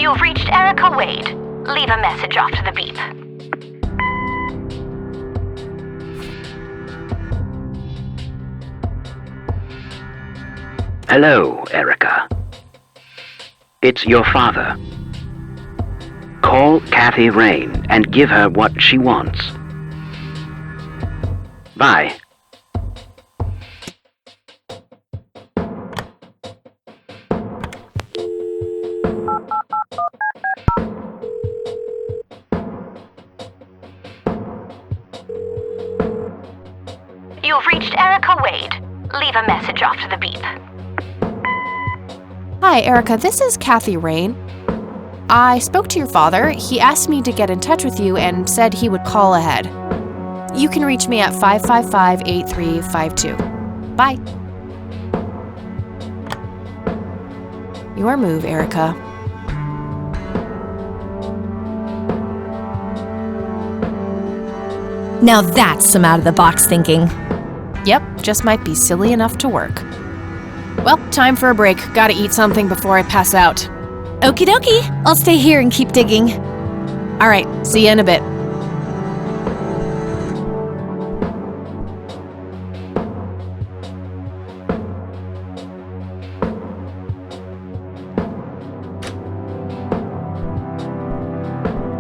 You've reached ΔɁcabin. Leave a message after the beep. Hello, Erica. It's your father. Call Katherine and give her what she wants. Bye. You've reached Δบํ. Leave a message after the beep. Hi, Erica. This is Katherine. I spoke to your father. He asked me to get in touch with you and said he would call ahead. You can reach me at 555-8352. Bye. Your move, Erica. Now that's some out-of-the-box thinking. Yep, just might be silly enough to work. Well, time for a break. Gotta eat something before I pass out. Okie dokie. I'll stay here and keep digging. All right, see you in a bit.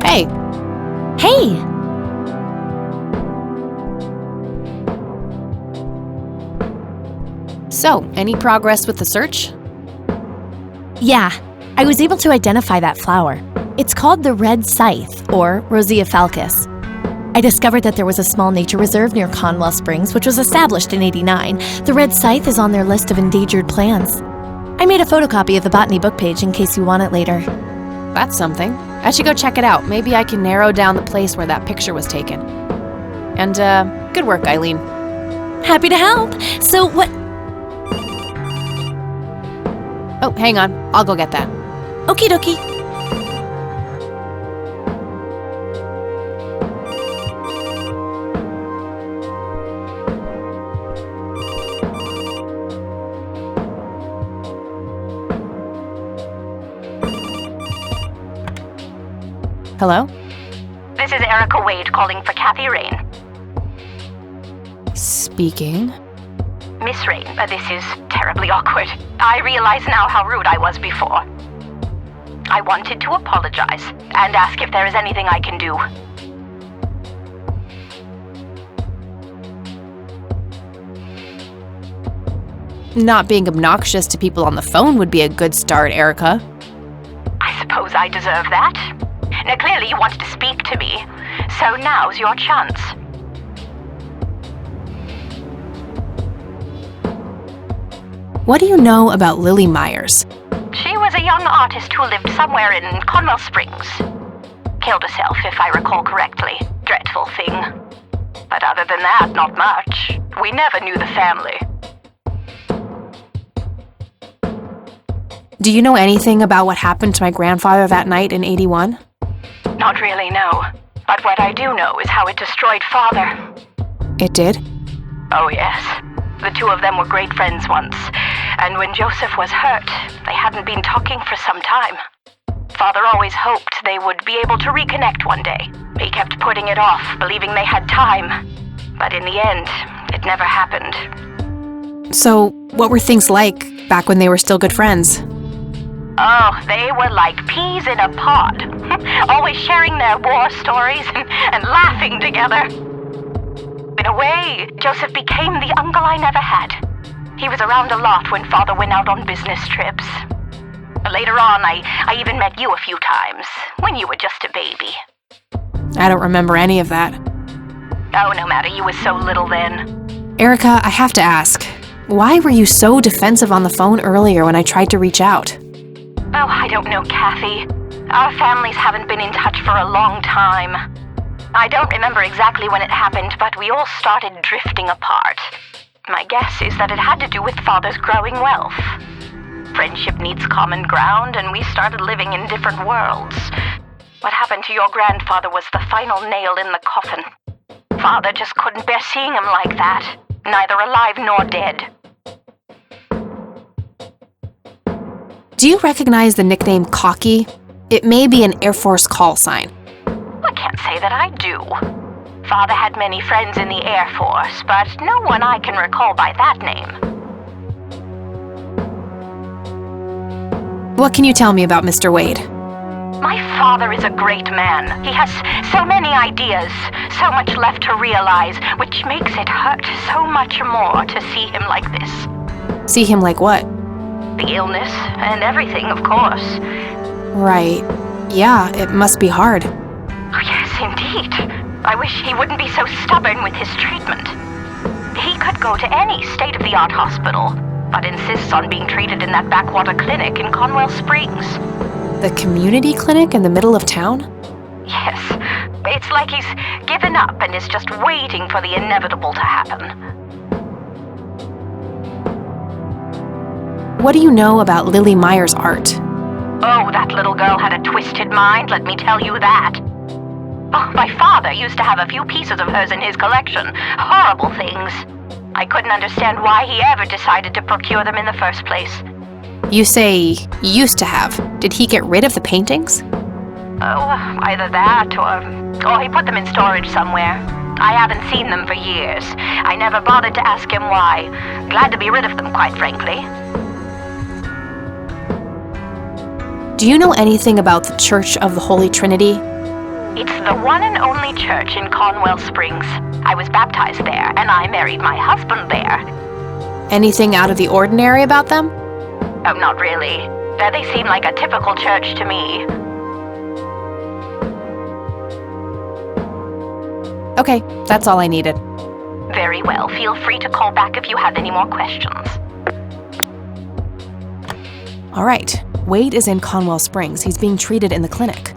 Hey. Hey! So, any progress with the search? Yeah, I was able to identify that flower. It's called the red scythe, or Rosea falcis. I discovered that there was a small nature reserve near Conwell Springs, which was established in '89. The red scythe is on their list of endangered plants. I made a photocopy of the botany book page in case you want it later. That's something. I should go check it out. Maybe I can narrow down the place where that picture was taken. And, good work, Eileen. Happy to help. So what... Oh, hang on. I'll go get that. Okie dokie. Hello? This is Erica Wade calling for Kathy Rain. Speaking. Miss Rain, this is terribly awkward. I realize now how rude I was before. I wanted to apologize and ask if there is anything I can do. Not being obnoxious to people on the phone would be a good start, Erica. I suppose I deserve that. Now, clearly you wanted to speak to me, so now's your chance. What do you know about Lily Myers? She was a young artist who lived somewhere in Conwell Springs. Killed herself, if I recall correctly. Dreadful thing. But other than that, not much. We never knew the family. Do you know anything about what happened to my grandfather that night in '81? Not really, no. But what I do know is how it destroyed Father. It did? Oh, yes. The two of them were great friends once. And when Joseph was hurt, they hadn't been talking for some time. Father always hoped they would be able to reconnect one day. He kept putting it off, believing they had time. But in the end, it never happened. So, what were things like back when they were still good friends? Oh, they were like peas in a pod. Always sharing their war stories and laughing together. In a way, Joseph became the uncle I never had. He was around a lot when Father went out on business trips. Later on, I even met you a few times, when you were just a baby. I don't remember any of that. Oh, no matter, you were so little then. Erica, I have to ask, why were you so defensive on the phone earlier when I tried to reach out? Oh, I don't know, Kathy. Our families haven't been in touch for a long time. I don't remember exactly when it happened, but we all started drifting apart. My guess is that it had to do with Father's growing wealth. Friendship needs common ground, and we started living in different worlds. What happened to your grandfather was the final nail in the coffin. Father just couldn't bear seeing him like that, neither alive nor dead. Do you recognize the nickname Cocky? It may be an Air Force call sign. I can't say that I do. Father had many friends in the Air Force, but no one I can recall by that name. What can you tell me about Mr. Wade? My father is a great man. He has so many ideas, so much left to realize, which makes it hurt so much more to see him like this. See him like what? The illness and everything, of course. Right. Yeah, it must be hard. Oh, yes, indeed. I wish he wouldn't be so stubborn with his treatment. He could go to any state-of-the-art hospital, but insists on being treated in that backwater clinic in Conwell Springs. The community clinic in the middle of town? Yes. It's like he's given up and is just waiting for the inevitable to happen. What do you know about Lily Meyer's art? Oh, that little girl had a twisted mind, let me tell you that. Oh, my father used to have a few pieces of hers in his collection. Horrible things. I couldn't understand why he ever decided to procure them in the first place. You say used to have. Did he get rid of the paintings? Oh, either that or he put them in storage somewhere. I haven't seen them for years. I never bothered to ask him why. Glad to be rid of them, quite frankly. Do you know anything about the Church of the Holy Trinity? It's the one and only church in Conwell Springs. I was baptized there, and I married my husband there. Anything out of the ordinary about them? Oh, not really. They seem like a typical church to me. Okay, that's all I needed. Very well. Feel free to call back if you have any more questions. All right. Wade is in Conwell Springs. He's being treated in the clinic.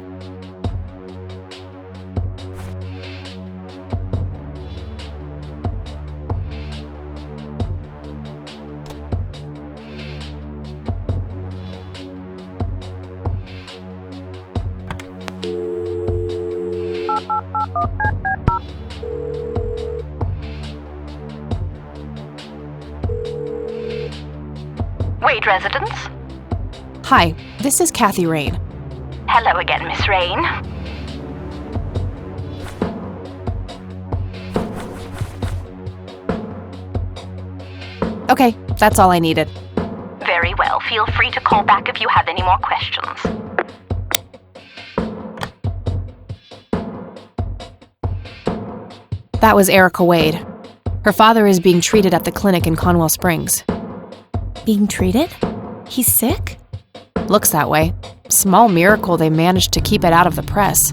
Wade residence? Hi, this is Katherine. Hello again, Miss Rain. Okay, that's all I needed. Very well. Feel free to call back if you have any more questions. That was Erica Wade. Her father is being treated at the clinic in Conwell Springs. Being treated? He's sick? Looks that way. Small miracle they managed to keep it out of the press.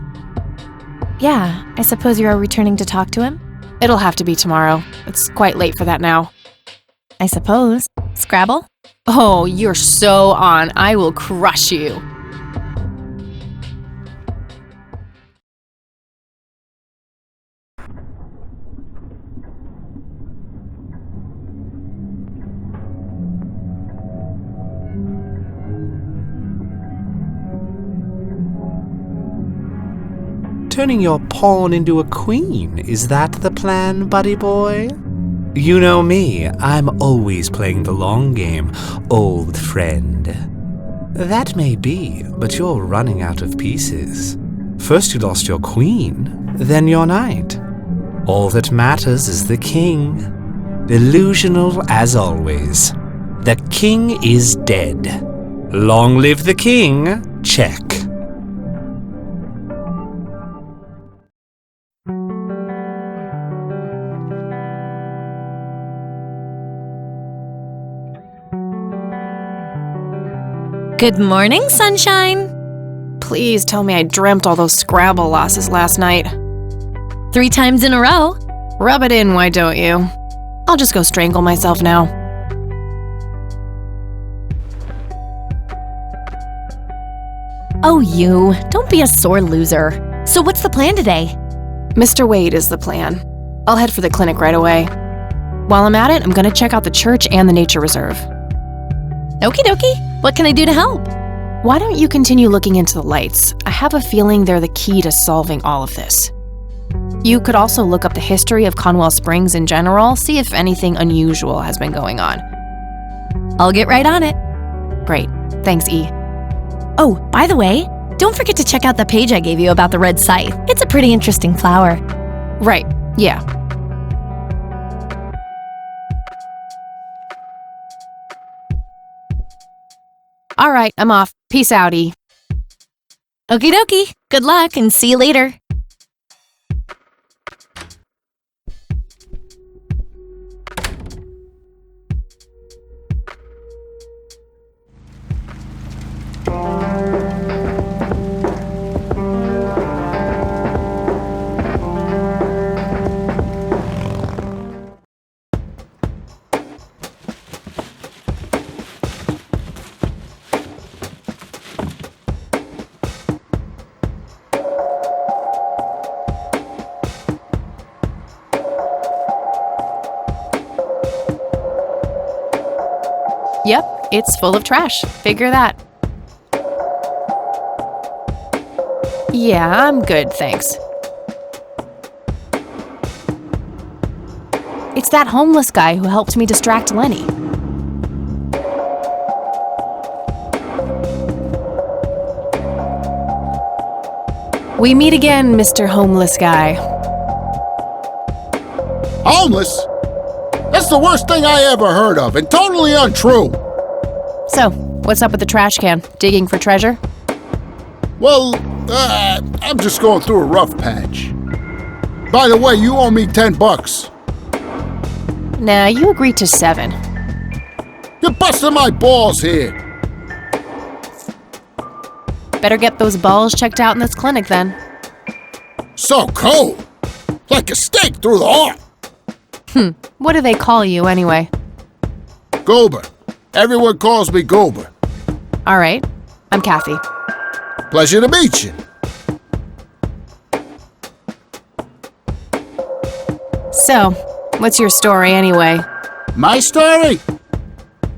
Yeah, I suppose you're returning to talk to him? It'll have to be tomorrow. It's quite late for that now. I suppose. Scrabble? Oh, you're so on. I will crush you. Turning your pawn into a queen, is that the plan, buddy boy? You know me, I'm always playing the long game, old friend. That may be, but you're running out of pieces. First you lost your queen, then your knight. All that matters is the king. Delusional as always. The king is dead. Long live the king, check. Good morning, sunshine. Please tell me I dreamt all those Scrabble losses last night. 3 times in a row. Rub it in, why don't you? I'll just go strangle myself now. Oh, you. Don't be a sore loser. So what's the plan today? Mr. Wade is the plan. I'll head for the clinic right away. While I'm at it, I'm gonna check out the church and the nature reserve. Okie dokie. What can I do to help? Why don't you continue looking into the lights? I have a feeling they're the key to solving all of this. You could also look up the history of Conwell Springs in general, see if anything unusual has been going on. I'll get right on it. Great. Thanks, E. Oh, by the way, don't forget to check out the page I gave you about the red scythe. It's a pretty interesting flower. Right, yeah. All right, I'm off. Peace outie. Okie dokie. Good luck and see you later. Yep, it's full of trash. Figure that. Yeah, I'm good, thanks. It's that homeless guy who helped me distract Lenny. We meet again, Mr. Homeless Guy. Homeless? That's the worst thing I ever heard of, and totally untrue. So, what's up with the trash can? Digging for treasure? Well, I'm just going through a rough patch. By the way, you owe me $10. Nah, you agreed to 7. You're busting my balls here. Better get those balls checked out in this clinic then. So cold. Like a stake through the heart. What do they call you anyway? Goober. Everyone calls me Goober. All right, I'm Kathy. Pleasure to meet you. So, what's your story anyway? My story?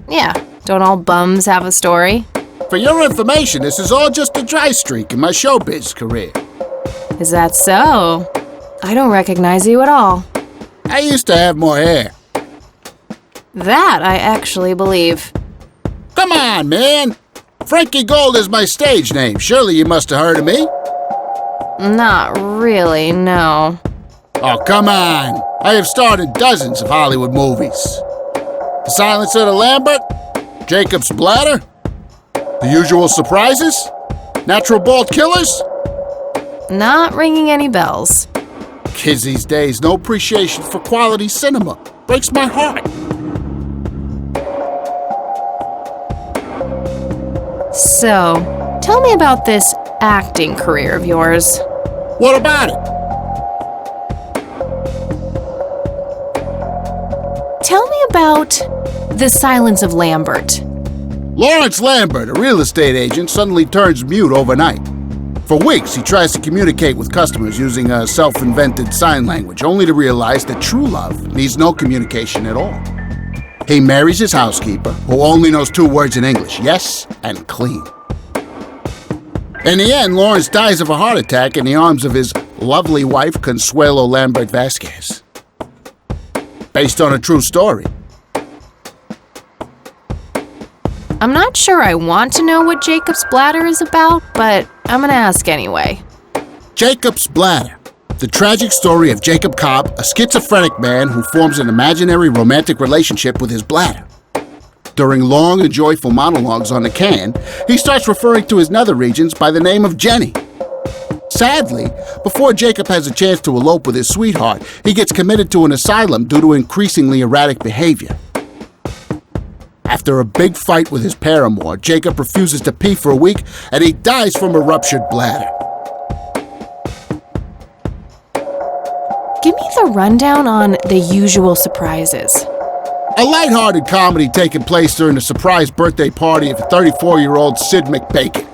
Yeah, don't all bums have a story? For your information, this is all just a dry streak in my showbiz career. Is that so? I don't recognize you at all. I used to have more hair. That I actually believe. Come on, man. Frankie Gold is my stage name. Surely you must have heard of me. Not really, no. Oh, come on. I have starred in dozens of Hollywood movies. The Silence of the Lambert, Jacob's Bladder, The Usual Surprises, Natural Bald Killers. Not ringing any bells. Kids these days, no appreciation for quality cinema. Breaks my heart. So, tell me about this acting career of yours. What about it? Tell me about The Silence of Lambert. Lawrence Lambert, a real estate agent, suddenly turns mute overnight. For weeks, he tries to communicate with customers using a self-invented sign language, only to realize that true love needs no communication at all. He marries his housekeeper, who only knows 2 words in English, yes and clean. In the end, Lawrence dies of a heart attack in the arms of his lovely wife, Consuelo Lambert Vasquez. Based on a true story. I'm not sure I want to know what Jacob's Bladder is about, but I'm gonna ask anyway. Jacob's Bladder. The tragic story of Jacob Cobb, a schizophrenic man who forms an imaginary romantic relationship with his bladder. During long and joyful monologues on the can, he starts referring to his nether regions by the name of Jenny. Sadly, before Jacob has a chance to elope with his sweetheart, he gets committed to an asylum due to increasingly erratic behavior. After a big fight with his paramour, Jacob refuses to pee for a week, and he dies from a ruptured bladder. Give me the rundown on The Usual Surprises. A lighthearted comedy taking place during the surprise birthday party of 34-year-old Sid McBacon.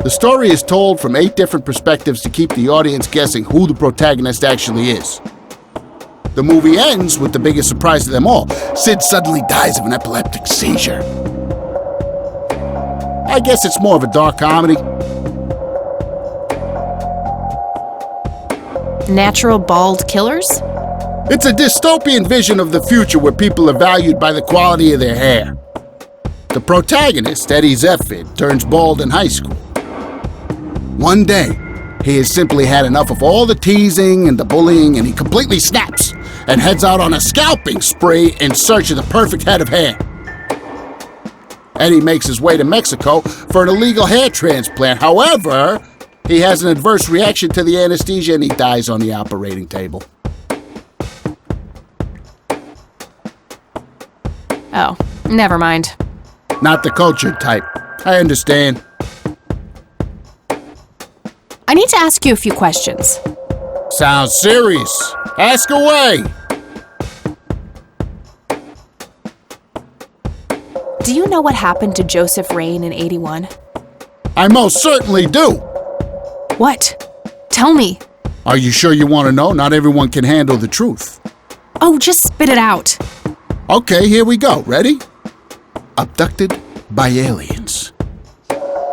The story is told from 8 different perspectives to keep the audience guessing who the protagonist actually is. The movie ends with the biggest surprise of them all. Sid suddenly dies of an epileptic seizure. I guess it's more of a dark comedy. Natural Bald Killers? It's a dystopian vision of the future where people are valued by the quality of their hair. The protagonist, Eddie Zephyr, turns bald in high school. One day, he has simply had enough of all the teasing and the bullying, and he completely snaps and heads out on a scalping spree in search of the perfect head of hair. Eddie makes his way to Mexico for an illegal hair transplant. However, he has an adverse reaction to the anesthesia and he dies on the operating table. Oh, never mind. Not the cultured type. I understand. I need to ask you a few questions. Sounds serious. Ask away. Do you know what happened to Joseph Rain in 81? I most certainly do. What? Tell me. Are you sure you want to know? Not everyone can handle the truth. Oh, just spit it out. Okay, here we go. Ready? Abducted by aliens.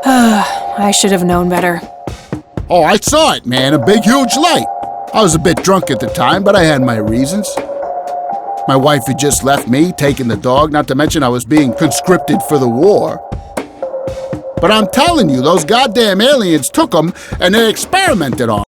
I should have known better. Oh, I saw it, man. A big, huge light. I was a bit drunk at the time, but I had my reasons. My wife had just left me, taking the dog, not to mention I was being conscripted for the war. But I'm telling you, those goddamn aliens took them and they experimented on